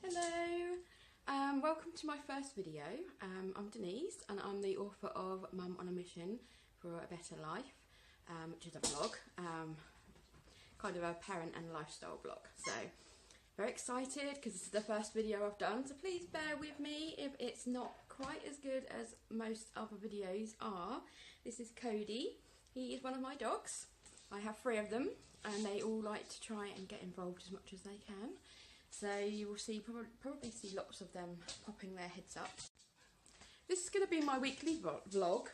Hello, welcome to my first video. I'm Denise and I'm the author of Mum on a Mission for a Better Life, which is a vlog, kind of a parent and lifestyle vlog. So very excited because this is the first video I've done, so please bear with me if it's not quite as good as most other videos are. This is Cody. He is one of my dogs. I have 3 of them and they all like to try and get involved as much as they can. So you will see probably see lots of them popping their heads up. This is going to be my weekly vlog,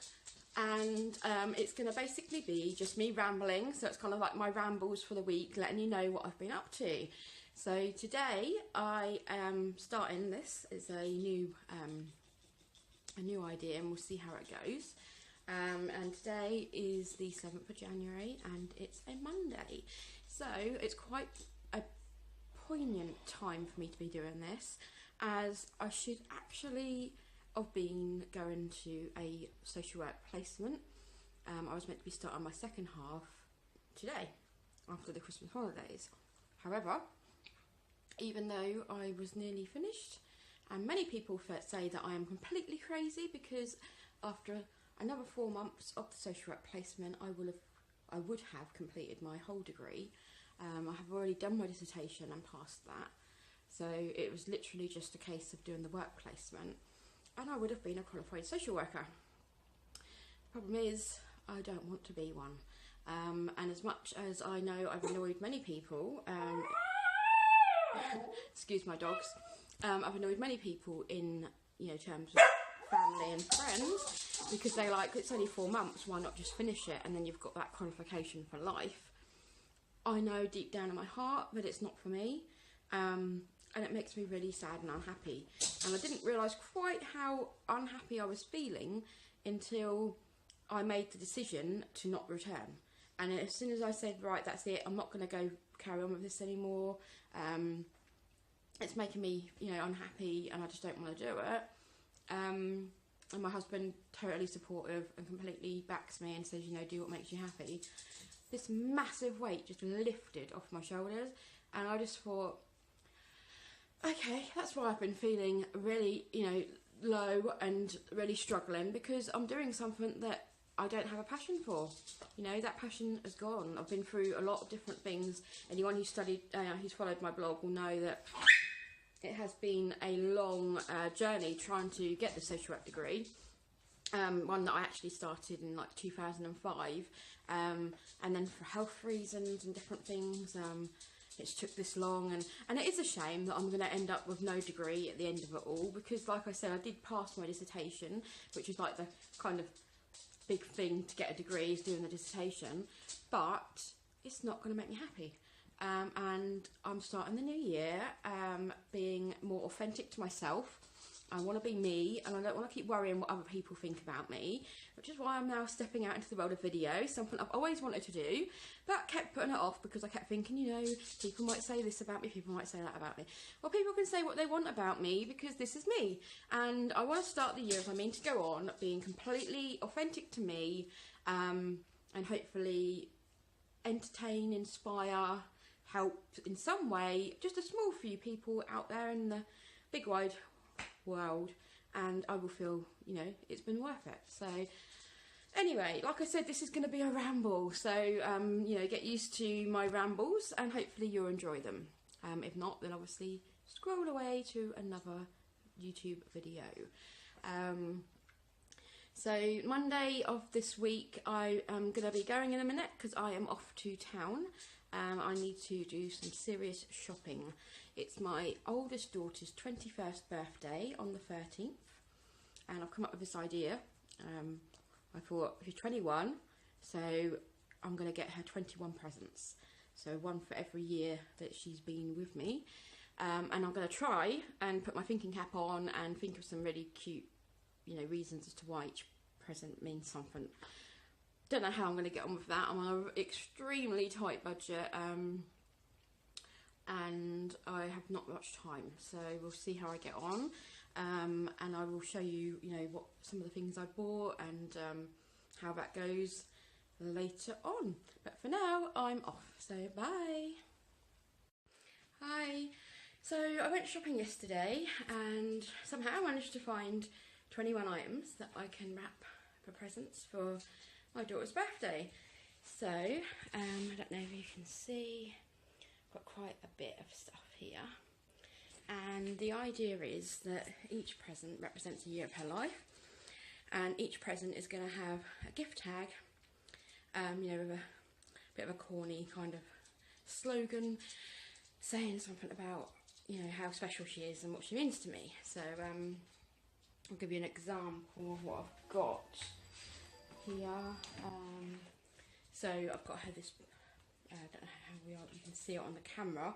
and it's going to basically be just me rambling. So it's kind of like my rambles for the week, letting you know what I've been up to. So today I am starting this as a new idea, and we'll see how it goes. And today is the 7th of January and it's a Monday, so it's quite a poignant time for me to be doing this, as I should actually have been going to a social work placement. I was meant to be starting my second half today after the Christmas holidays. However, even though I was nearly finished, and many people say that I am completely crazy because after another 4 months of the social work placement I would have completed my whole degree. I have already done my dissertation and passed that, so it was literally just a case of doing the work placement and I would have been a qualified social worker. The problem is I don't want to be one, and as much as I know I've annoyed many people, excuse my dogs, I've annoyed many people in terms of family and friends, because they like, it's only 4 months, why not just finish it and then you've got that qualification for life. I know deep down in my heart that it's not for me, and it makes me really sad and unhappy, and I didn't realise quite how unhappy I was feeling until I made the decision to not return. And as soon as I said, right, that's it, I'm not going to go carry on with this anymore, it's making me unhappy and I just don't want to do it. And my husband, totally supportive and completely backs me and says, do what makes you happy. This massive weight just lifted off my shoulders, and I just thought, okay, that's why I've been feeling really, low and really struggling, because I'm doing something that I don't have a passion for. That passion is gone. I've been through a lot of different things. Anyone who's who's followed my blog will know that it has been a long journey trying to get the social work degree. One that I actually started in like 2005, and then for health reasons and different things, it's took this long, and it is a shame that I'm going to end up with no degree at the end of it all, because like I said, I did pass my dissertation, which is like the kind of big thing to get a degree, is doing the dissertation, but it's not going to make me happy. And I'm starting the new year being more authentic to myself. I want to be me, and I don't want to keep worrying what other people think about me, which is why I'm now stepping out into the world of video, something I've always wanted to do, but kept putting it off because I kept thinking, people might say this about me, people might say that about me. Well, people can say what they want about me because this is me, and I want to start the year, as I mean to go on, being completely authentic to me, and hopefully entertain, inspire, help in some way, just a small few people out there in the big wide world, and I will feel it's been worth it. So anyway, like I said, this is going to be a ramble, so get used to my rambles and hopefully you'll enjoy them. If not, then obviously scroll away to another YouTube video. So Monday of this week I am going to be going in a minute because I am off to town. I need to do some serious shopping. It's my oldest daughter's 21st birthday on the 13th, and I've come up with this idea. I thought, she's 21, so I'm going to get her 21 presents, so one for every year that she's been with me, and I'm going to try and put my thinking cap on and think of some really cute reasons as to why each present means something. Don't know how I'm going to get on with that. I'm on an extremely tight budget, and I have not much time, so we'll see how I get on, and I will show you what some of the things I bought and how that goes later on. But for now I'm off, so bye. Hi, So I went shopping yesterday and somehow I managed to find 21 items that I can wrap for presents for my daughter's birthday. So, I don't know if you can see, I've got quite a bit of stuff here. And the idea is that each present represents a year of her life. And each present is going to have a gift tag, you know, with a bit of a corny kind of slogan saying something about, you know, how special she is and what she means to me. So I'll give you an example of what I've got here. So I've got her this, I don't know how you can see it on the camera,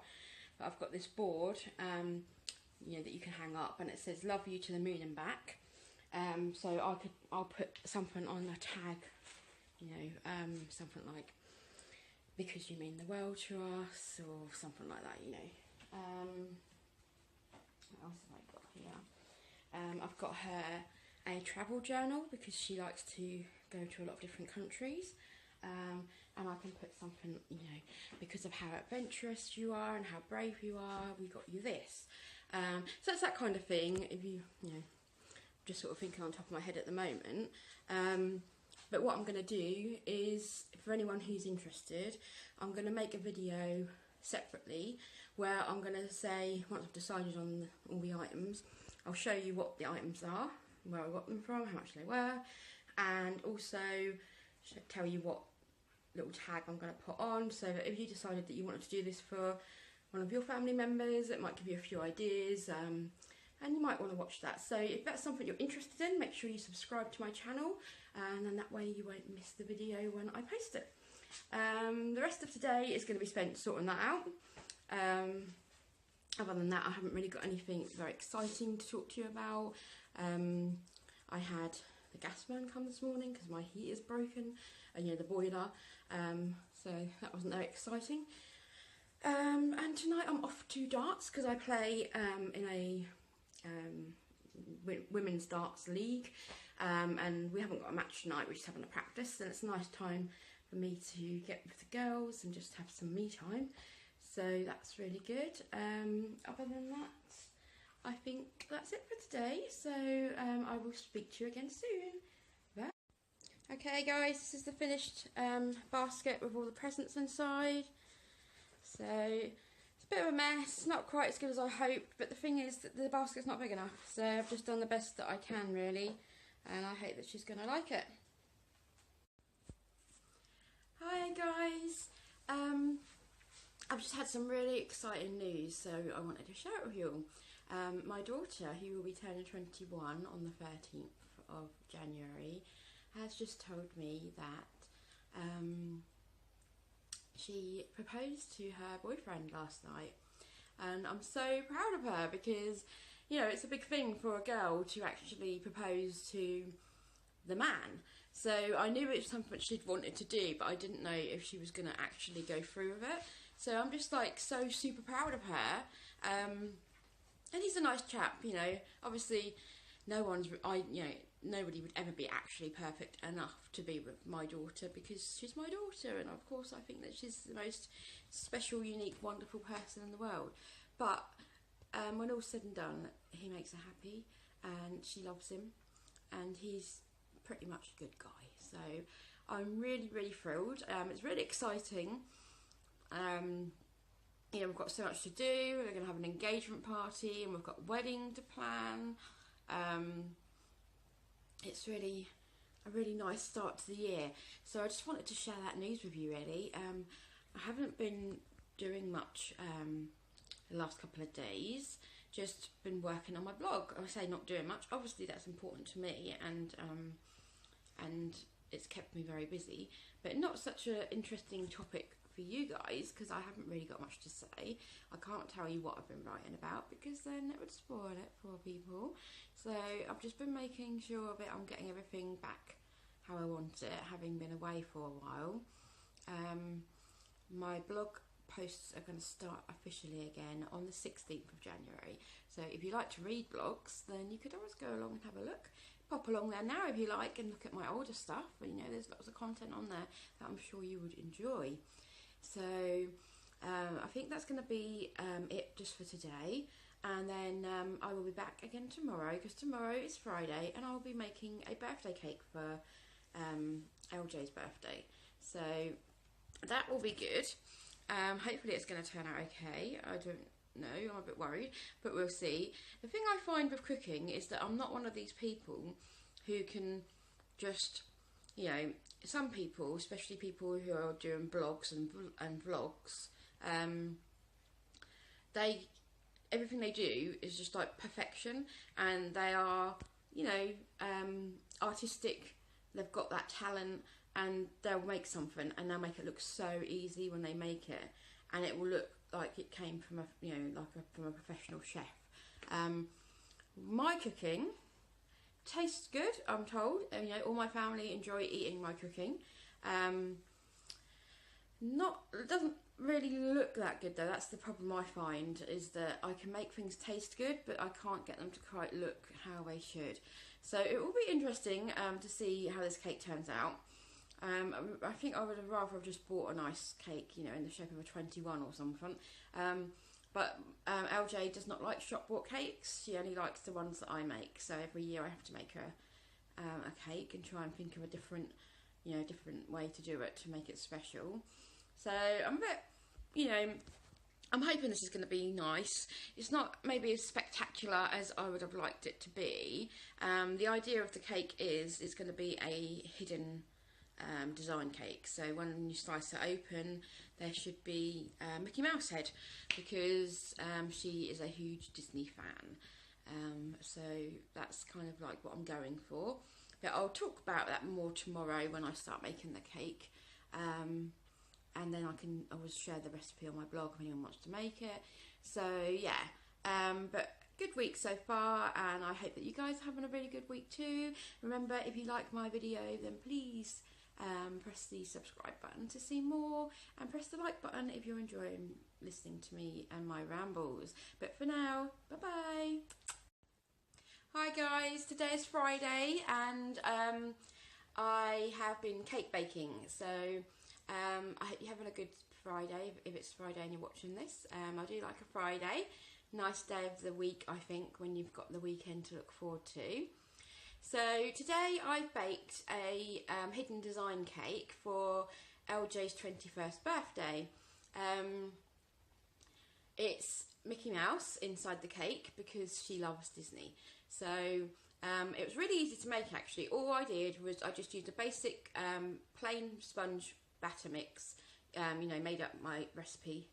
but I've got this board, you know, that you can hang up, and it says "Love you to the moon and back." So I'll put something on a tag, you know, something like "Because you mean the world to us," or something like that, you know. What else have I got here? I've got her a travel journal because she likes to go to a lot of different countries. And I can put something, you know, because of how adventurous you are and how brave you are, we got you this. So it's that kind of thing, if you know, just sort of thinking on top of my head at the moment. But what I'm going to do is, for anyone who's interested, I'm going to make a video separately where I'm going to say, once I've decided on all the items, I'll show you what the items are, where I got them from, how much they were, and also tell you what little tag I'm going to put on, so that if you decided that you wanted to do this for one of your family members, it might give you a few ideas, and you might want to watch that. So if that's something you're interested in, make sure you subscribe to my channel, and then that way you won't miss the video when I post it. The rest of today is going to be spent sorting that out. Other than that, I haven't really got anything very exciting to talk to you about. I had the gas man come this morning because my heat is broken, and you know, the boiler, so that wasn't very exciting. And tonight I'm off to darts because I play in a women's darts league, and we haven't got a match tonight, we're just having a practice, and it's a nice time for me to get with the girls and just have some me time, so that's really good. Other than that, I think that's it for today, so I will speak to you again soon. Bye. Okay guys, this is the finished basket with all the presents inside. So it's a bit of a mess, not quite as good as I hoped, but the thing is that the basket's not big enough, so I've just done the best that I can really, and I hope that she's going to like it. Hi guys, I've just had some really exciting news, so I wanted to share it with you all. My daughter, who will be turning 21 on the 13th of January, has just told me that she proposed to her boyfriend last night, and I'm so proud of her because, you know, it's a big thing for a girl to actually propose to the man. So I knew it was something she'd wanted to do, but I didn't know if she was going to actually go through with it. So I'm just like so super proud of her. And he's a nice chap, you know. Obviously, nobody would ever be actually perfect enough to be with my daughter because she's my daughter, and of course I think that she's the most special, unique, wonderful person in the world. But when all's said and done, he makes her happy, and she loves him, and he's pretty much a good guy. So I'm really, really thrilled. It's really exciting. You know, we've got so much to do. We're going to have an engagement party, and we've got a wedding to plan. It's really a really nice start to the year. So I just wanted to share that news with you really. I haven't been doing much the last couple of days, just been working on my blog. I say not doing much, obviously that's important to me, and it's kept me very busy, but not such an interesting topic for you guys because I haven't really got much to say. I can't tell you what I've been writing about because then it would spoil it for people. So I've just been making sure that I'm getting everything back how I want it, having been away for a while. My blog posts are going to start officially again on the 16th of January. So if you like to read blogs, then you could always go along and have a look. Pop along there now if you like and look at my older stuff. You know, there's lots of content on there that I'm sure you would enjoy. So I think that's going to be it just for today. And then I will be back again tomorrow, because tomorrow is Friday and I'll be making a birthday cake for LJ's birthday. So that will be good. Hopefully it's going to turn out okay. I don't know, I'm a bit worried, but we'll see. The thing I find with cooking is that I'm not one of these people who can just, you know, some people, especially people who are doing blogs and vlogs, everything they do is just like perfection, and they are, you know, artistic. They've got that talent, and they'll make something and they'll make it look so easy when they make it, and it will look like it came from a, you know, from a professional chef. My cooking tastes good, I'm told. You know, all my family enjoy eating my cooking. It doesn't really look that good though. That's the problem I find, is that I can make things taste good, but I can't get them to quite look how they should. So it will be interesting to see how this cake turns out. I think I would have rather have just bought a nice cake, you know, in the shape of a 21 or something. But LJ does not like shop bought cakes. She only likes the ones that I make. So every year I have to make her a cake and try and think of a different way to do it to make it special. So I'm a bit, you know, I'm hoping this is going to be nice. It's not maybe as spectacular as I would have liked it to be. The idea of the cake is it's going to be a hidden design cake. So when you slice it open, there should be a Mickey Mouse head, because she is a huge Disney fan. So that's kind of like what I'm going for. But I'll talk about that more tomorrow when I start making the cake. And then I will share the recipe on my blog if anyone wants to make it. So yeah, but good week so far, and I hope that you guys are having a really good week too. Remember, if you like my video, then please press the subscribe button to see more, and press the like button if you're enjoying listening to me and my rambles. But for now, bye bye. Hi guys, today is Friday, and I have been cake baking. So I hope you're having a good Friday, if it's Friday and you're watching this. I do like a Friday. Nice day of the week, I think, when you've got the weekend to look forward to. So today I baked a hidden design cake for LJ's 21st birthday. It's Mickey Mouse inside the cake because she loves Disney. So it was really easy to make actually. All I did was I just used a basic plain sponge batter mix, you know, made up my recipe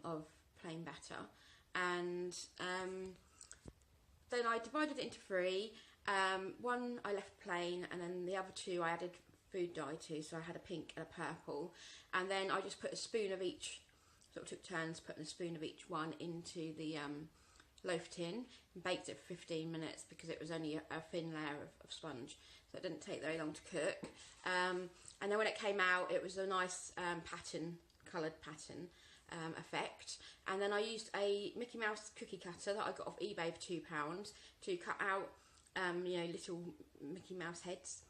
of plain batter, and then I divided it into three. One I left plain, and then the other two I added food dye to, so I had a pink and a purple, and then I just put a spoon of each, sort of took turns putting a spoon of each one into the loaf tin, and baked it for 15 minutes because it was only a thin layer of sponge, so it didn't take very long to cook. And then when it came out, it was a nice coloured pattern effect. And then I used a Mickey Mouse cookie cutter that I got off eBay for £2 to cut out you know, little Mickey Mouse heads.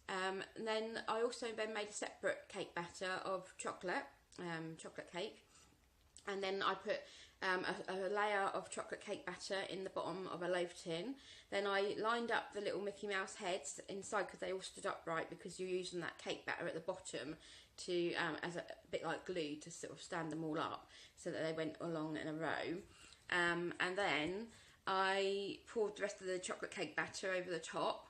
And then I also made a separate cake batter of chocolate cake, and then I put a layer of chocolate cake batter in the bottom of a loaf tin. Then I lined up the little Mickey Mouse heads inside because they all stood upright, because you're using that cake batter at the bottom to as a bit like glue to sort of stand them all up so that they went along in a row. And then I poured the rest of the chocolate cake batter over the top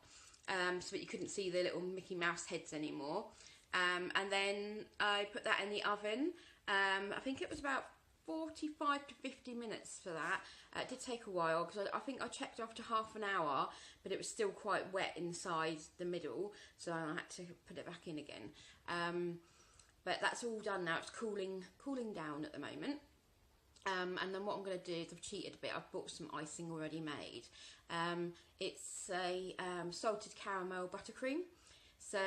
so that you couldn't see the little Mickey Mouse heads anymore. And then I put that in the oven. I think it was about 45 to 50 minutes for that. It did take a while because I think I checked after half an hour, but it was still quite wet inside the middle, so I had to put it back in again. But that's all done now. It's cooling down at the moment. And then what I'm going to do is I've cheated a bit. I've bought some icing already made. It's a salted caramel buttercream. So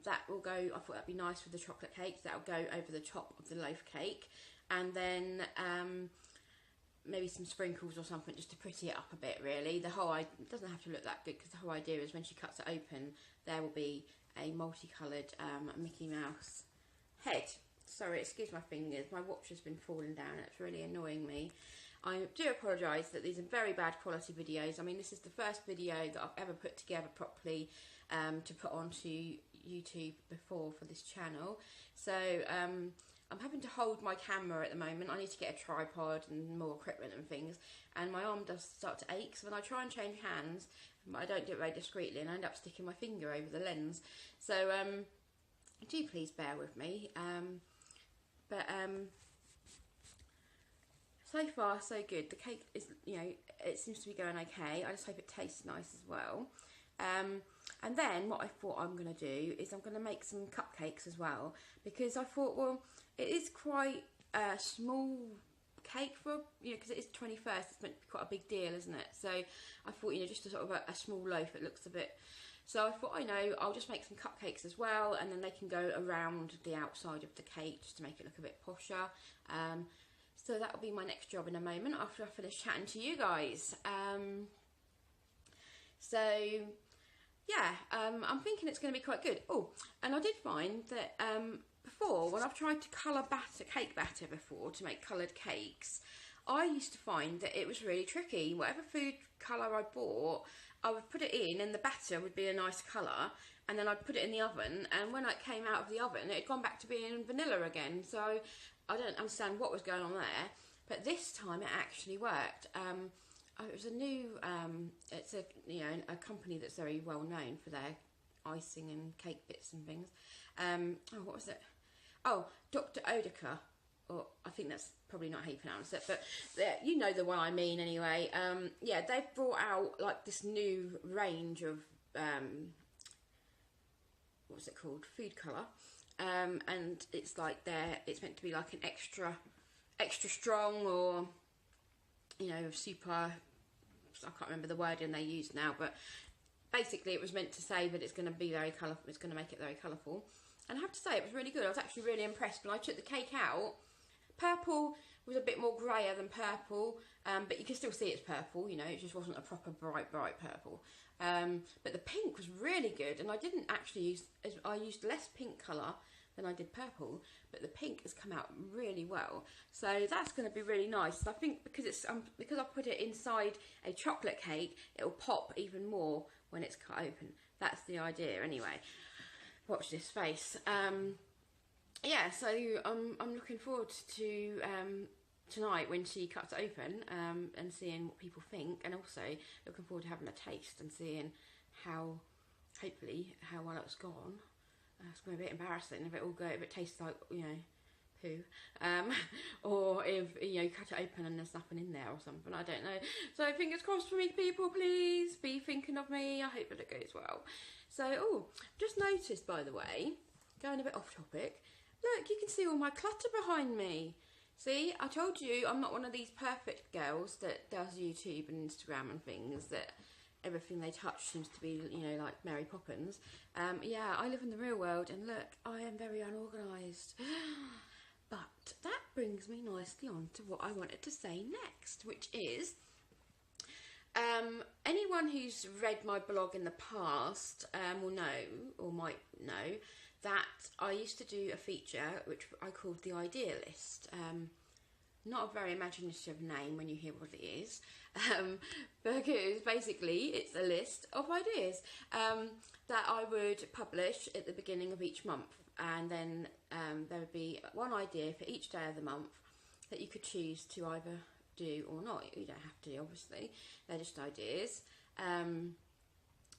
that will go, I thought that'd be nice with the chocolate cakes. That'll go over the top of the loaf cake. And then maybe some sprinkles or something just to pretty it up a bit, really. It doesn't have to look that good, because the whole idea is when she cuts it open, there will be a multicoloured Mickey Mouse head. sorry, excuse my fingers, my watch has been falling down, it's really annoying me. I do apologise that these are very bad quality videos. I mean, this is the first video that I've ever put together properly to put onto YouTube before for this channel. So I'm having to hold my camera at the moment. I need to get a tripod and more equipment and things, and my arm does start to ache, so when I try and change hands, I don't do it very discreetly and I end up sticking my finger over the lens. So do please bear with me. So far so good. The cake is, you know, it seems to be going okay. I just hope it tastes nice as well. And then what I thought I'm going to do is I'm going to make some cupcakes as well, because I thought, well, it is quite a small cake for, you know, because it is 21st, it's meant to be quite a big deal, isn't it? So I thought, you know, just a sort of a small loaf, it looks a bit. So I thought, I know, I'll just make some cupcakes as well, and then they can go around the outside of the cake just to make it look a bit posher. So that'll be my next job in a moment after I finish chatting to you guys. So yeah, I'm thinking it's going to be quite good. Oh, and I did find that before, when I've tried to colour cake batter before to make coloured cakes, I used to find that it was really tricky. Whatever food colour I bought, I would put it in and the batter would be a nice colour, and then I'd put it in the oven, and when it came out of the oven it had gone back to being vanilla again. So I don't understand what was going on there, but this time it actually worked. It was a new, it's a, you know, a company that's very well known for their icing and cake bits and things. Oh, what was it? Oh, Dr. Oetker, or I think that's probably not how you pronounce it, but you know the one I mean anyway. Yeah, they've brought out like this new range of, what's it called? Food colour. And it's like it's meant to be like an extra strong, or, you know, super, I can't remember the wording they used now, but basically it was meant to say that it's going to be very colourful, it's going to make it very colourful. And I have to say, it was really good. I was actually really impressed. When I took the cake out, purple was a bit more grayer than purple, but you can still see it's purple, you know, it just wasn't a proper bright purple. But the pink was really good, and I didn't actually use, I used less pink colour than I did purple, but the pink has come out really well. So that's going to be really nice. I think because it's because I put it inside a chocolate cake, it will pop even more when it's cut open. That's the idea anyway. Watch this face. Yeah, so I'm looking forward to tonight when she cuts it open, and seeing what people think, and also looking forward to having a taste and seeing how, hopefully, how well it's gone. It's going to be a bit embarrassing if it tastes like, you know, poo, or if, you know, you cut it open and there's nothing in there or something. I don't know. So fingers crossed for me, people. Please be thinking of me. I hope that it goes well. So, oh, just noticed, by the way, going a bit off topic, look, you can see all my clutter behind me. See, I told you I'm not one of these perfect girls that does YouTube and Instagram and things, that everything they touch seems to be, you know, like Mary Poppins. Yeah, I live in the real world, and look, I am very unorganised. But that brings me nicely on to what I wanted to say next, which is, anyone who's read my blog in the past will know, or might know, that I used to do a feature which I called the idea list. Not a very imaginative name when you hear what it is, because basically it's a list of ideas that I would publish at the beginning of each month, and then there would be one idea for each day of the month that you could choose to either do or not. You don't have to, obviously, they're just ideas.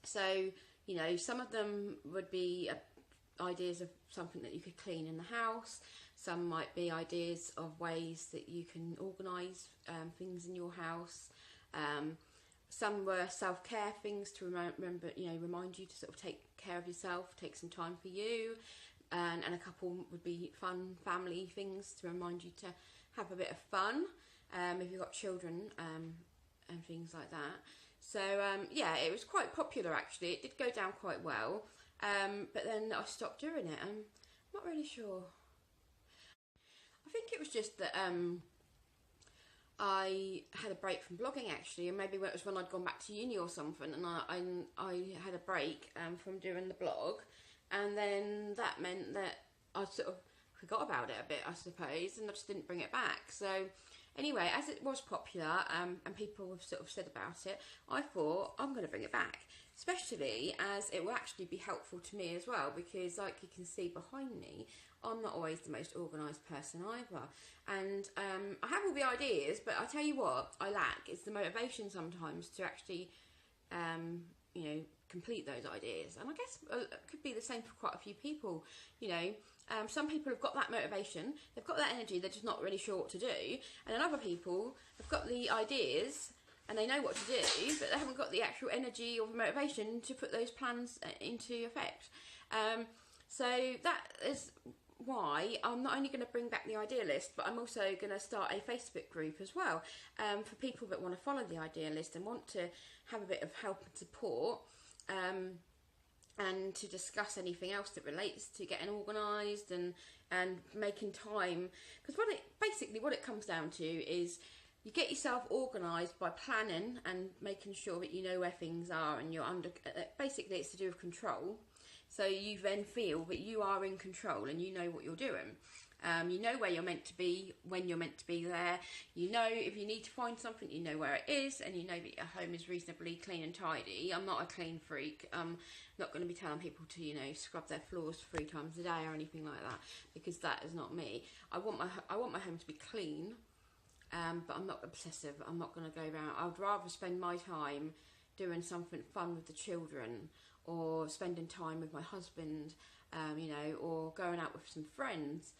So, you know, some of them would be ideas of something that you could clean in the house. Some might be ideas of ways that you can organise things in your house. Some were self-care things to remind you to sort of take care of yourself, take some time for you. And a couple would be fun family things to remind you to have a bit of fun if you've got children and things like that. So yeah, it was quite popular actually. It did go down quite well, but then I stopped doing it. I'm not really sure. I think it was just that I had a break from blogging actually, and maybe it was when I'd gone back to uni or something, and I had a break from doing the blog, and then that meant that I sort of forgot about it a bit, I suppose, and I just didn't bring it back. So anyway, as it was popular, and people have sort of said about it, I thought I'm going to bring it back, especially as it will actually be helpful to me as well, because like you can see behind me, I'm not always the most organised person either, and I have all the ideas, but I tell you what I lack is the motivation sometimes to actually you know, complete those ideas. And I guess it could be the same for quite a few people, you know. Some people have got that motivation, they've got that energy, they're just not really sure what to do, and then other people have got the ideas and they know what to do, but they haven't got the actual energy or the motivation to put those plans into effect. So that is why I'm not only going to bring back the idea list, but I'm also going to start a Facebook group as well, for people that want to follow the idea list and want to have a bit of help and support, and to discuss anything else that relates to getting organised and making time. Because basically what it comes down to is you get yourself organised by planning and making sure that you know where things are, and you're under, basically it's to do with control. So you then feel that you are in control and you know what you're doing. You know where you're meant to be, when you're meant to be there. You know if you need to find something, you know where it is, and you know that your home is reasonably clean and tidy. I'm not a clean freak. I'm not going to be telling people to, you know, scrub their floors 3 times a day or anything like that, because that is not me. I want my home to be clean, but I'm not obsessive. I'm not going to go around. I would rather spend my time doing something fun with the children, or spending time with my husband, you know, or going out with some friends.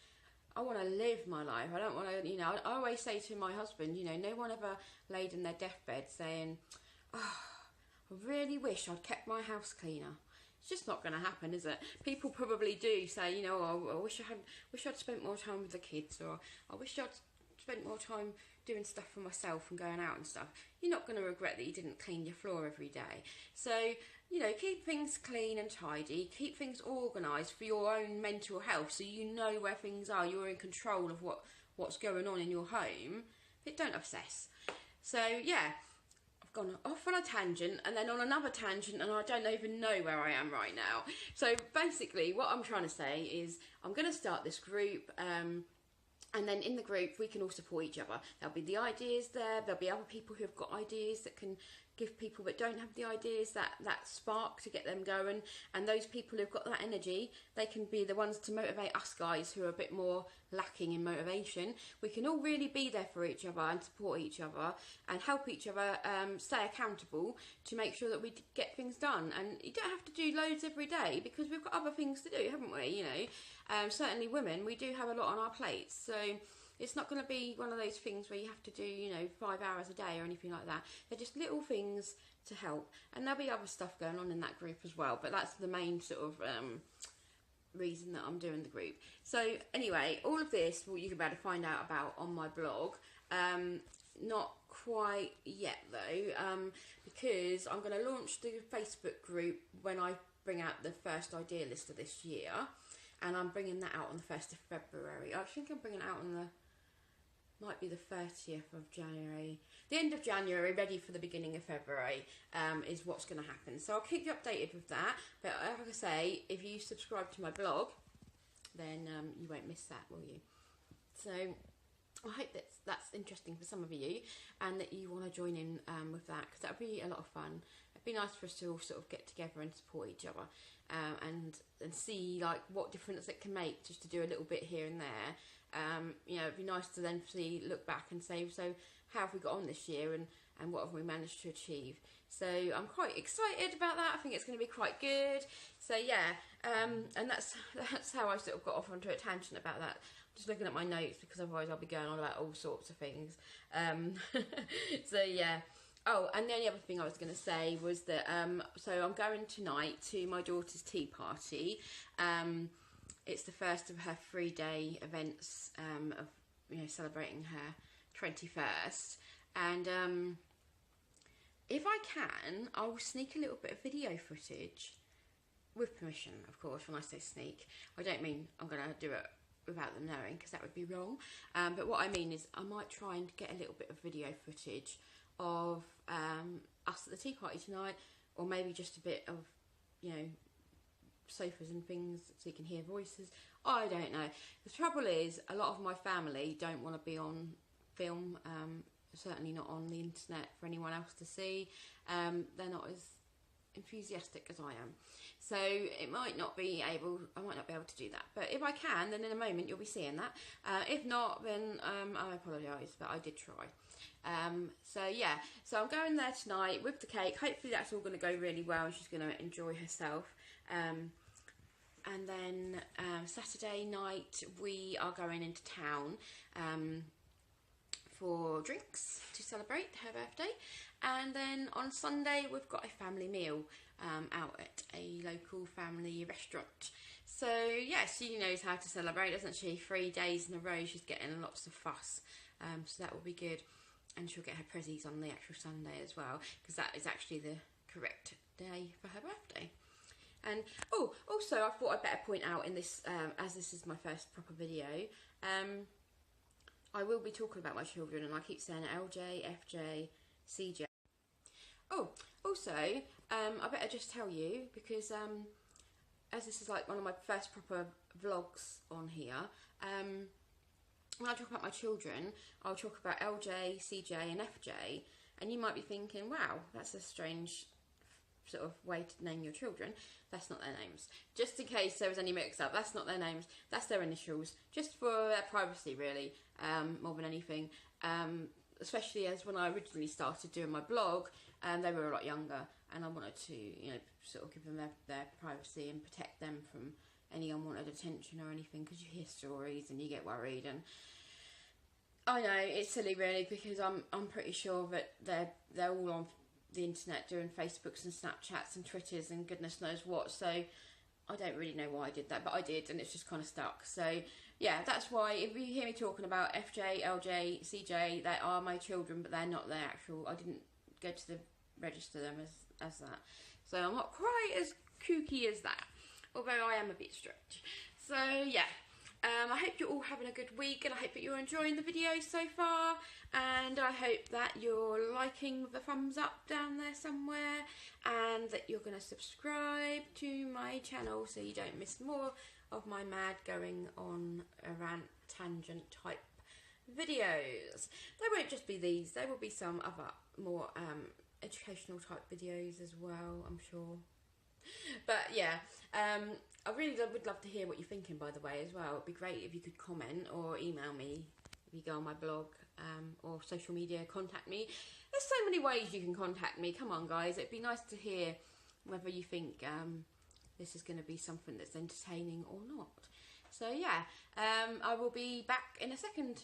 I want to live my life. I don't want to, you know, I always say to my husband, you know, no one ever laid in their deathbed saying, oh, I really wish I'd kept my house cleaner. It's just not going to happen, is it? People probably do say, you know, oh, I wish I'd spent more time with the kids, or I wish I'd spent more time doing stuff for myself and going out and stuff. You're not going to regret that you didn't clean your floor every day. So, you know, keep things clean and tidy, keep things organised for your own mental health, so you know where things are, you're in control of what's going on in your home, but don't obsess. So yeah, I've gone off on a tangent and then on another tangent, and I don't even know where I am right now. So basically what I'm trying to say is I'm going to start this group, and then in the group we can all support each other. There'll be the ideas there, there'll be other people who have got ideas that can give people that don't have the ideas that spark to get them going, and those people who've got that energy, they can be the ones to motivate us guys who are a bit more lacking in motivation. We can all really be there for each other and support each other and help each other stay accountable to make sure that we get things done. And you don't have to do loads every day, because we've got other things to do, haven't we? You know, certainly women, we do have a lot on our plates, so it's not going to be one of those things where you have to do, you know, 5 hours a day or anything like that. They're just little things to help. And there'll be other stuff going on in that group as well, but that's the main sort of reason that I'm doing the group. So anyway, all of this, well, you can be able to find out about on my blog. Not quite yet though, because I'm going to launch the Facebook group when I bring out the first idea list of this year. And I'm bringing that out on the 1st of February. I think I'm bringing it out on might be the 30th of January. The end of January, ready for the beginning of February, is what's going to happen. So I'll keep you updated with that. But like I say, if you subscribe to my blog, then you won't miss that, will you? So I hope that's interesting for some of you, and that you want to join in with that, because that would be a lot of fun. It'd be nice for us to all sort of get together and support each other, and see like what difference it can make just to do a little bit here and there. You know, it'd be nice to then look back and say, so how have we got on this year, and what have we managed to achieve? So I'm quite excited about that. I think it's going to be quite good. So yeah, and that's how I sort of got off onto a tangent about that. Just looking at my notes, because otherwise I'll be going on about all sorts of things. So yeah. Oh, and the only other thing I was going to say was that, so I'm going tonight to my daughter's tea party. It's the first of her 3-day events, of, you know, celebrating her 21st. And if I can, I will sneak a little bit of video footage, with permission, of course. When I say sneak, I don't mean I'm going to do it without them knowing, because that would be wrong. But what I mean is I might try and get a little bit of video footage of us at the tea party tonight, or maybe just a bit of, you know, sofas and things so you can hear voices. I don't know. The trouble is, a lot of my family don't want to be on film, certainly not on the internet for anyone else to see. They're not as enthusiastic as I am, so I might not be able to do that. But if I can, then in a moment you'll be seeing that. If not, then I apologise, but I did try. So yeah, so I'm going there tonight with the cake. Hopefully that's all going to go really well and she's going to enjoy herself. And then Saturday night we are going into town for drinks to celebrate her birthday, and then on Sunday we've got a family meal out at a local family restaurant. So yeah, she knows how to celebrate, doesn't she? 3 days in a row she's getting lots of fuss, so that will be good, and she'll get her prezzies on the actual Sunday as well, because that is actually the correct day for her birthday. And also I thought I'd better point out in this, as this is my first proper video, I will be talking about my children, and I keep saying LJ, FJ, CJ. Oh, also, I better just tell you, because as this is like one of my first proper vlogs on here, when I talk about my children, I'll talk about LJ, CJ and FJ, and you might be thinking, wow, that's a strange sort of way to name your children. That's not their names. Just in case there was any mix up, that's not their names, that's their initials, just for their privacy really, more than anything. Especially as when I originally started doing my blog, they were a lot younger, and I wanted to, you know, sort of give them their privacy and protect them from any unwanted attention or anything, because you hear stories and you get worried. And I know it's silly really, because I'm pretty sure that they're all on the internet doing Facebooks and Snapchats and Twitters and goodness knows what, so I don't really know why I did that, but I did, and it's just kind of stuck. So yeah, that's why if you hear me talking about FJ, LJ, CJ, they are my children, but they're not their actual, I didn't go to register them as that, so I'm not quite as kooky as that, although I am a bit strict. So yeah, I hope you're all having a good week, and I hope that you're enjoying the video so far, and I hope that you're liking the thumbs up down there somewhere, and that you're going to subscribe to my channel so you don't miss more of my mad going on a rant tangent type videos. There won't just be these, there will be some other more educational type videos as well, I'm sure. But yeah, I really would love to hear what you're thinking, by the way, as well. It'd be great if you could comment or email me if you go on my blog, or social media, contact me. There's so many ways you can contact me. Come on, guys. It'd be nice to hear whether you think this is going to be something that's entertaining or not. So yeah, I will be back in a second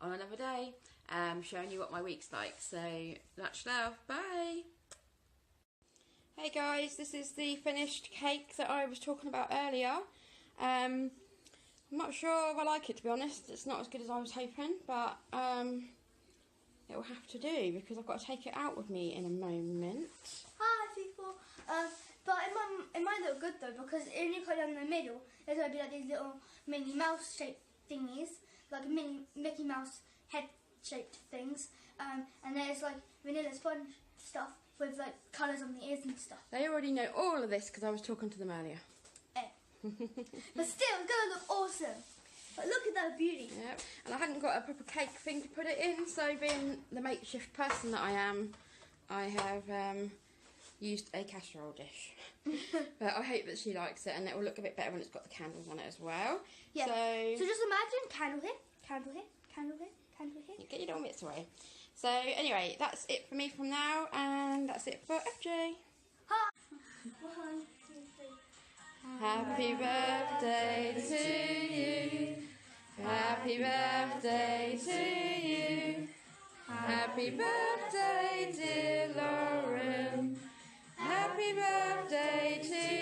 on another day, showing you what my week's like. So much love. Bye. Hey guys, this is the finished cake that I was talking about earlier. I'm not sure if I like it, to be honest. It's not as good as I was hoping, but it will have to do, because I've got to take it out with me in a moment. Hi people, but it might look good though, because when you put it in the middle, there's going to be like these little Minnie Mouse shaped thingies, like Mickey Mouse head shaped things, and there's like vanilla sponge stuff with like colours on the ears and stuff. They already know all of this because I was talking to them earlier. But still, it's going to look awesome. But look at that beauty. Yep. And I hadn't got a proper cake thing to put it in, so being the makeshift person that I am, I have used a casserole dish. But I hope that she likes it, and it will look a bit better when it's got the candles on it as well. Yeah. So just imagine candle here, candle here, candle here, candle here. Get your little bits away. So anyway, that's it for me from now, and that's it for FJ. Hi. 1, 2, 3. Happy birthday to you. Happy birthday to you. Happy birthday, dear Lauren. Happy birthday to you.